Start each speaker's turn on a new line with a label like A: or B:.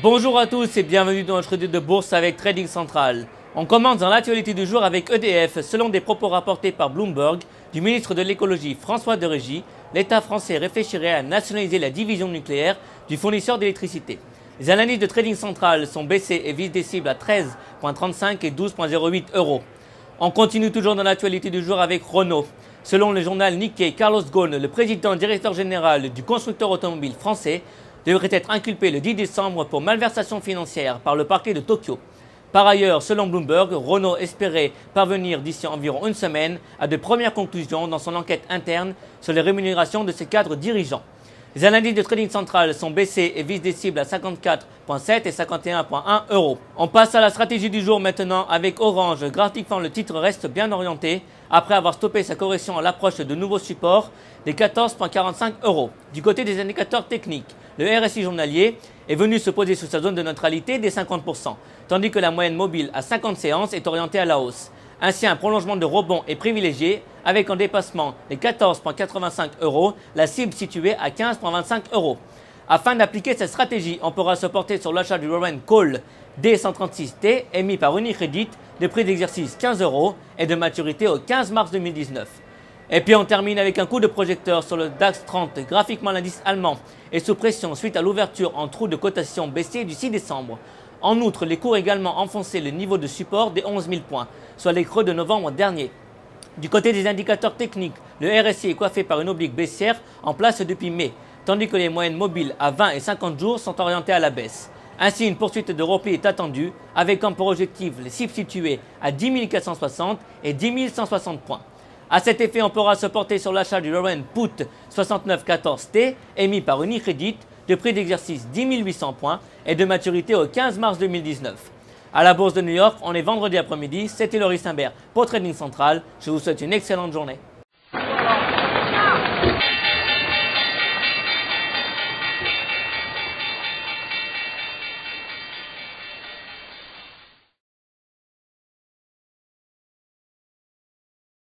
A: Bonjour à tous et bienvenue dans notre revue de bourse avec Trading Central. On commence dans l'actualité du jour avec EDF. Selon des propos rapportés par Bloomberg du ministre de l'écologie François de Rugy, l'État français réfléchirait à nationaliser la division nucléaire du fournisseur d'électricité. Les analyses de Trading Central sont baissées et visent des cibles à 13,35 et 12,08 euros. On continue toujours dans l'actualité du jour avec Renault. Selon le journal Nikkei, Carlos Ghosn, le président et directeur général du constructeur automobile français, devrait être inculpé le 10 décembre pour malversation financière par le parquet de Tokyo. Par ailleurs, selon Bloomberg, Renault espérait parvenir d'ici environ une semaine à de premières conclusions dans son enquête interne sur les rémunérations de ses cadres dirigeants. Les analyses de Trading Central sont baissées et visent des cibles à 54,7 et 51,1 euros. On passe à la stratégie du jour maintenant avec Orange. Graphiquement, le titre reste bien orienté après avoir stoppé sa correction à l'approche de nouveaux supports des 14,45 euros. Du côté des indicateurs techniques, le RSI journalier est venu se poser sous sa zone de neutralité des 50%, tandis que la moyenne mobile à 50 séances est orientée à la hausse. Ainsi, un prolongement de rebond est privilégié avec en dépassement des 14,85 euros, la cible située à 15,25 euros. Afin d'appliquer cette stratégie, on pourra se porter sur l'achat du Warren Call D136T émis par Unicredit de prix d'exercice 15 euros et de maturité au 15 mars 2019. Et puis on termine avec un coup de projecteur sur le DAX 30. Graphiquement, l'indice allemand est sous pression suite à l'ouverture en trou de cotation baissier du 6 décembre. En outre, les cours également enfoncé le niveau de support des 11 000 points, soit les creux de novembre dernier. Du côté des indicateurs techniques, le RSI est coiffé par une oblique baissière en place depuis mai, tandis que les moyennes mobiles à 20 et 50 jours sont orientées à la baisse. Ainsi, une poursuite de repli est attendue, avec comme pour objectif les cibles situées à 10 460 et 10 160 points. À cet effet, on pourra se porter sur l'achat du Warren Put 6914T émis par Unicredit de prix d'exercice 10 800 points et de maturité au 15 mars 2019. À la bourse de New York, on est vendredi après-midi. C'était Laurie Simbert pour Trading Central. Je vous souhaite une excellente journée.